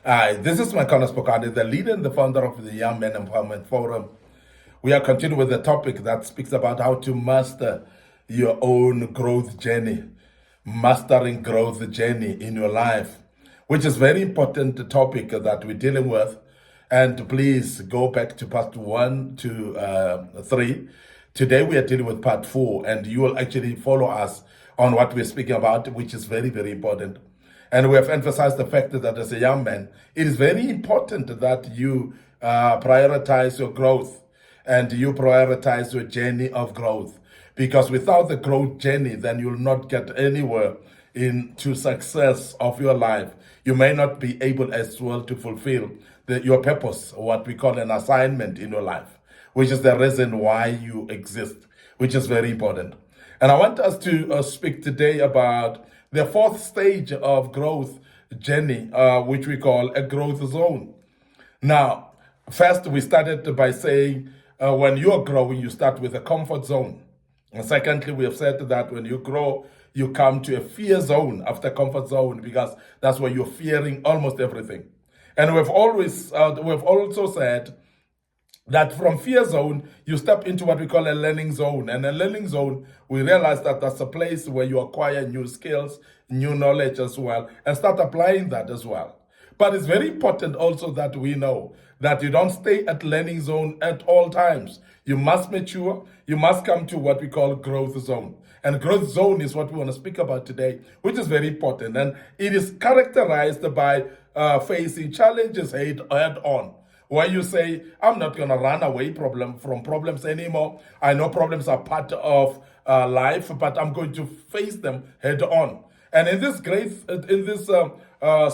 Hi, this is Micornus, Phokane, the leader and the founder of the Young Men Empowerment Forum. We are continuing with the topic that speaks about how to master your own growth journey, mastering growth journey in your life, which is very important topic that we're dealing with. And please go back to part 1 to 3. Today we are dealing with part 4, and you will actually follow us on what we're speaking about, which is very, very important. And we have emphasized the fact that as a young man, it is very important that you prioritize your growth and you prioritize your journey of growth. Because without the growth journey, then you'll not get anywhere into success of your life. You may not be able as well to fulfill your purpose, what we call an assignment in your life, which is the reason why you exist, which is very important. And I want us to speak today about the fourth stage of growth journey, which we call a growth zone. Now, first we started by saying when you are growing, you start with a comfort zone. And secondly, we have said that when you grow, you come to a fear zone after comfort zone, because that's where you're fearing almost everything. And we've also said that from fear zone, you step into what we call a learning zone. And a learning zone, we realize that that's a place where you acquire new skills, new knowledge as well, and start applying that as well. But it's very important also that we know that you don't stay at learning zone at all times. You must mature. You must come to what we call growth zone. And growth zone is what we want to speak about today, which is very important. And it is characterized by facing challenges head on, where you say, I'm not going to run away from problems anymore. I know problems are part of life, but I'm going to face them head on. And in this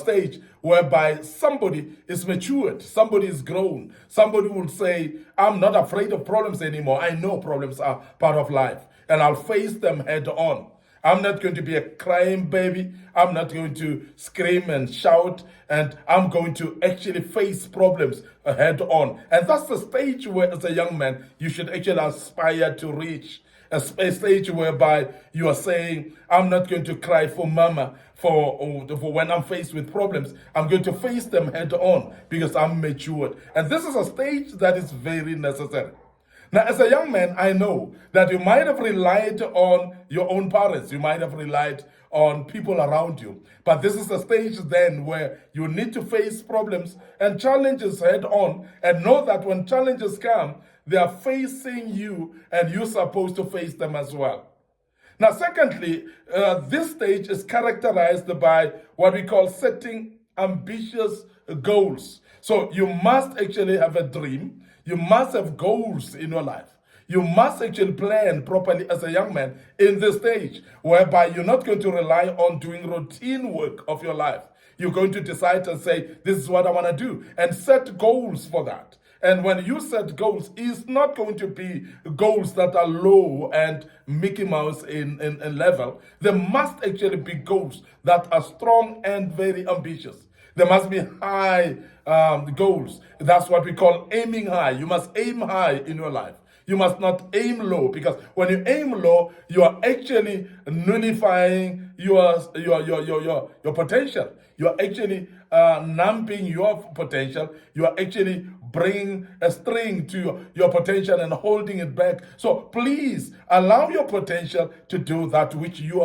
stage whereby somebody is matured, somebody is grown, somebody will say, I'm not afraid of problems anymore. I know problems are part of life, and I'll face them head on. I'm not going to be a crying baby. I'm not going to scream and shout, and I'm going to actually face problems head on. And that's the stage where, as a young man, you should actually aspire to reach. A stage whereby you are saying, I'm not going to cry for mama for when I'm faced with problems. I'm going to face them head on because I'm matured. And this is a stage that is very necessary. Now, as a young man, I know that you might have relied on your own parents. You might have relied on people around you. But this is a stage then where you need to face problems and challenges head on, and know that when challenges come, they are facing you and you're supposed to face them as well. Now, secondly, this stage is characterized by what we call setting ambitious goals. So you must actually have a dream. You must have goals in your life. You must actually plan properly as a young man in this stage, whereby you're not going to rely on doing routine work of your life. You're going to decide and say, this is what I want to do, and set goals for that. And when you set goals, it's not going to be goals that are low and Mickey Mouse in level. There must actually be goals that are strong and very ambitious. There must be high goals. That's what we call aiming high. You must aim high in your life. You must not aim low, because when you aim low, you are actually nullifying your potential. You are actually numbing your potential. You are actually bringing a string to your potential and holding it back. So please allow your potential to do that which you've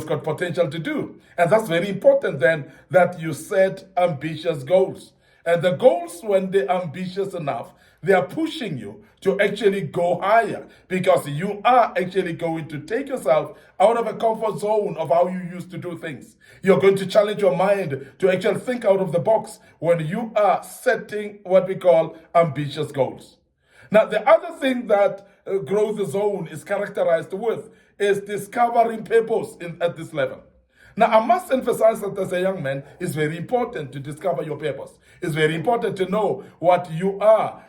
got potential to do. And that's very important then, that you set ambitious goals. And the goals, when they're ambitious enough, they are pushing you to actually go higher, because you are actually going to take yourself out of a comfort zone of how you used to do things. You're going to challenge your mind to actually think out of the box when you are setting what we call ambitious goals. Now, the other thing that growth zone is characterized with is discovering purpose at this level. Now, I must emphasize that as a young man, it's very important to discover your purpose. It's very important to know what you are.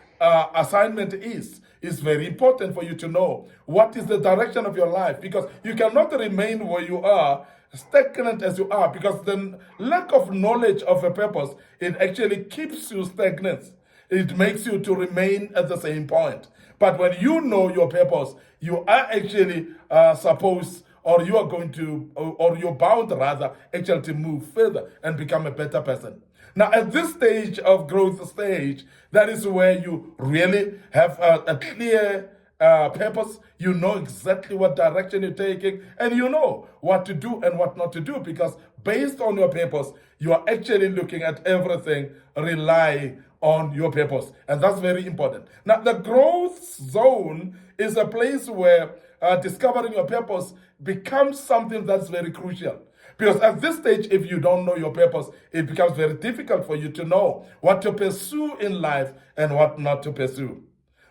Assignment is. It's very important for you to know what is the direction of your life, because you cannot remain where you are, stagnant as you are, because the lack of knowledge of a purpose, it actually keeps you stagnant. It makes you to remain at the same point. But when you know your purpose, you are actually supposed or you are going to, or you're bound rather, actually to move further and become a better person. Now, at this stage of growth stage, that is where you really have a clear purpose. You know exactly what direction you're taking, and you know what to do and what not to do, because based on your purpose, you are actually looking at everything rely on your purpose, and that's very important. Now, the growth zone is a place where discovering your purpose becomes something that's very crucial. Because at this stage, if you don't know your purpose, it becomes very difficult for you to know what to pursue in life and what not to pursue.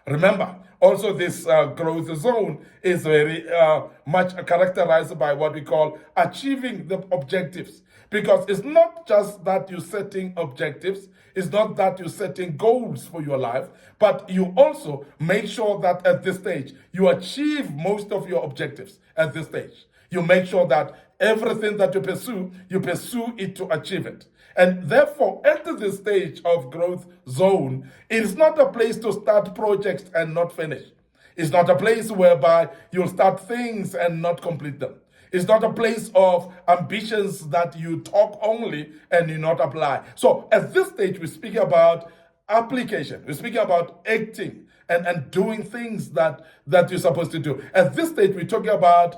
Remember, also this growth zone is very much characterized by what we call achieving the objectives. Because it's not just that you're setting objectives, it's not that you're setting goals for your life, but you also make sure that at this stage, you achieve most of your objectives at this stage. You make sure that everything that you pursue it to achieve it. And therefore, at this stage of growth zone, it is not a place to start projects and not finish. It's not a place whereby you'll start things and not complete them. It's not a place of ambitions that you talk only and you not apply. So at this stage, we speak about application. We speak about acting and doing things that you're supposed to do. At this stage, we're talking about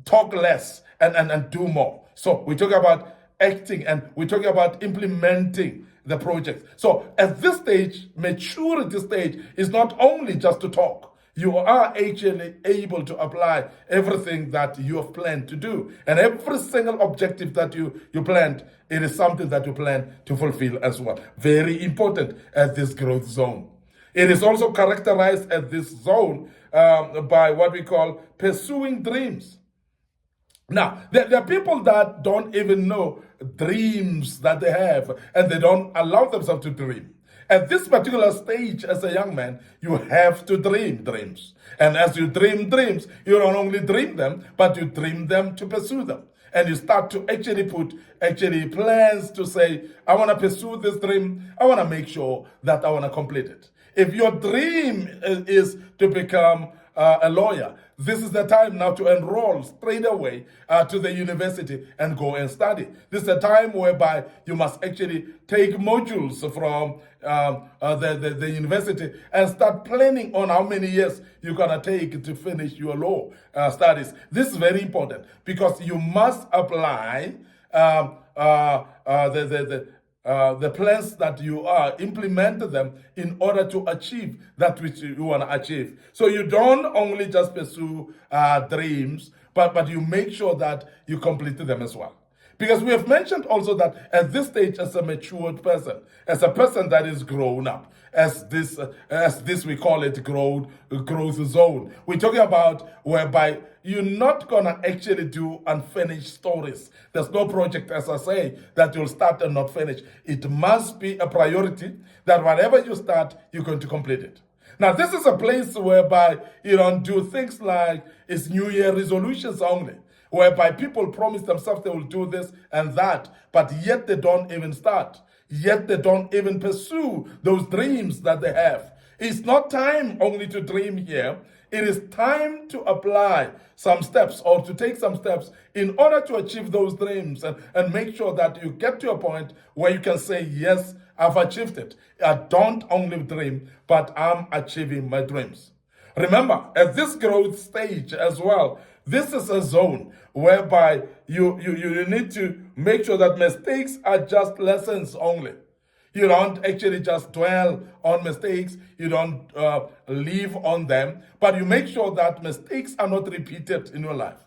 talk less and do more. So we talk about acting and we're talking about implementing the project. So at this stage, maturity stage is not only just to talk. You are actually able to apply everything that you have planned to do. And every single objective that you planned, it is something that you plan to fulfill as well. Very important at this growth zone. It is also characterized at this zone by what we call pursuing dreams. Now, there are people that don't even know dreams that they have, and they don't allow themselves to dream. At this particular stage, as a young man, you have to dream dreams. And as you dream dreams, you don't only dream them, but you dream them to pursue them. And you start to actually put plans to say, I want to pursue this dream. I want to make sure that I want to complete it. If your dream is to become a lawyer, this is the time now to enroll straight away to the university and go and study. This is a time whereby you must actually take modules from the university and start planning on how many years you're going to take to finish your law studies. This is very important because you must apply the plans that you are, implement them in order to achieve that which you want to achieve. So you don't only just pursue dreams, but you make sure that you complete them as well. Because we have mentioned also that at this stage, as a matured person, as a person that is grown up, as this we call it growth zone. We're talking about whereby you're not gonna actually do unfinished stories. There's no project, as I say, that you'll start and not finish. It must be a priority that whatever you start, you're going to complete it. Now, this is a place whereby you don't do things like it's New Year resolutions only, whereby people promise themselves they will do this and that, but yet they don't even start. Yet they don't even pursue those dreams that they have. It's not time only to dream here. It is time to apply some steps or to take some steps in order to achieve those dreams and make sure that you get to a point where you can say, yes, I've achieved it. I don't only dream, but I'm achieving my dreams. Remember, at this growth stage as well, this is a zone whereby you need to make sure that mistakes are just lessons only. You don't actually just dwell on mistakes. You don't live on them, but you make sure that mistakes are not repeated in your life.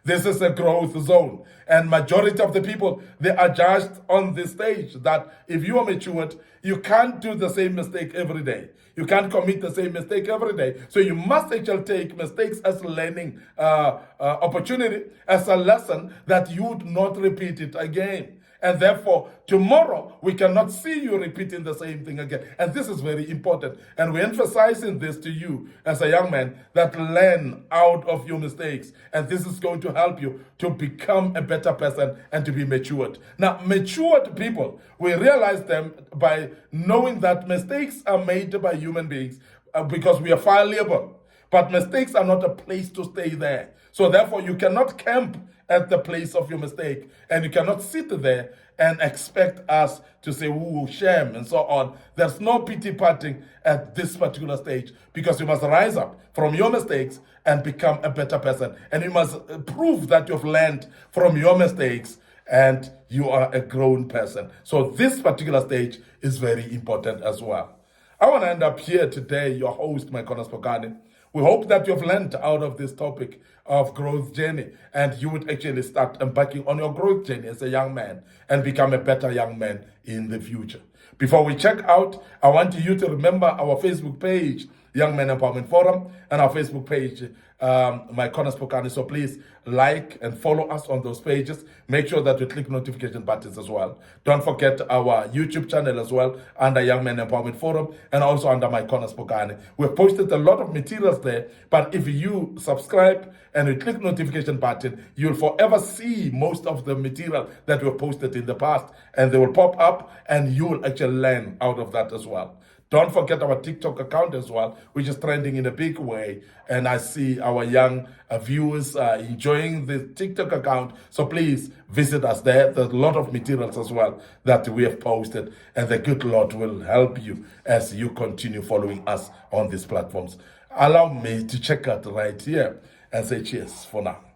This is a growth zone. And majority of the people, they are judged on this stage that if you are matured, you can't do the same mistake every day. You can't commit the same mistake every day. So you must actually take mistakes as a learning opportunity, as a lesson that you would not repeat it again. And therefore, tomorrow, we cannot see you repeating the same thing again. And this is very important. And we're emphasizing this to you as a young man, that learn out of your mistakes. And this is going to help you to become a better person and to be matured. Now, matured people, we realize them by knowing that mistakes are made by human beings because we are fallible. But mistakes are not a place to stay there. So therefore, you cannot camp at the place of your mistake, and you cannot sit there and expect us to say, ooh, shame, and so on. There's no pity parting at this particular stage, because you must rise up from your mistakes and become a better person. And you must prove that you've learned from your mistakes and you are a grown person. So this particular stage is very important as well. I want to end up here today, your host, Micornus Phokane. We hope that you've learned out of this topic of growth journey, and you would actually start embarking on your growth journey as a young man and become a better young man in the future. Before we check out, I want you to remember our Facebook page, Young Men Empowerment Forum, and our Facebook page, Micornus Phokane. So please like and follow us on those pages. Make sure that you click notification buttons as well. Don't forget our YouTube channel as well, under Young Men Empowerment Forum, and also under Micornus Phokane. We've posted a lot of materials there, but if you subscribe and you click notification button, you'll forever see most of the material that we've posted in the past, and they will pop up and you will actually learn out of that as well. Don't forget our TikTok account as well, which is trending in a big way. And I see our young viewers enjoying the TikTok account. So please visit us there. There's a lot of materials as well that we have posted. And the good Lord will help you as you continue following us on these platforms. Allow me to check out right here and say cheers for now.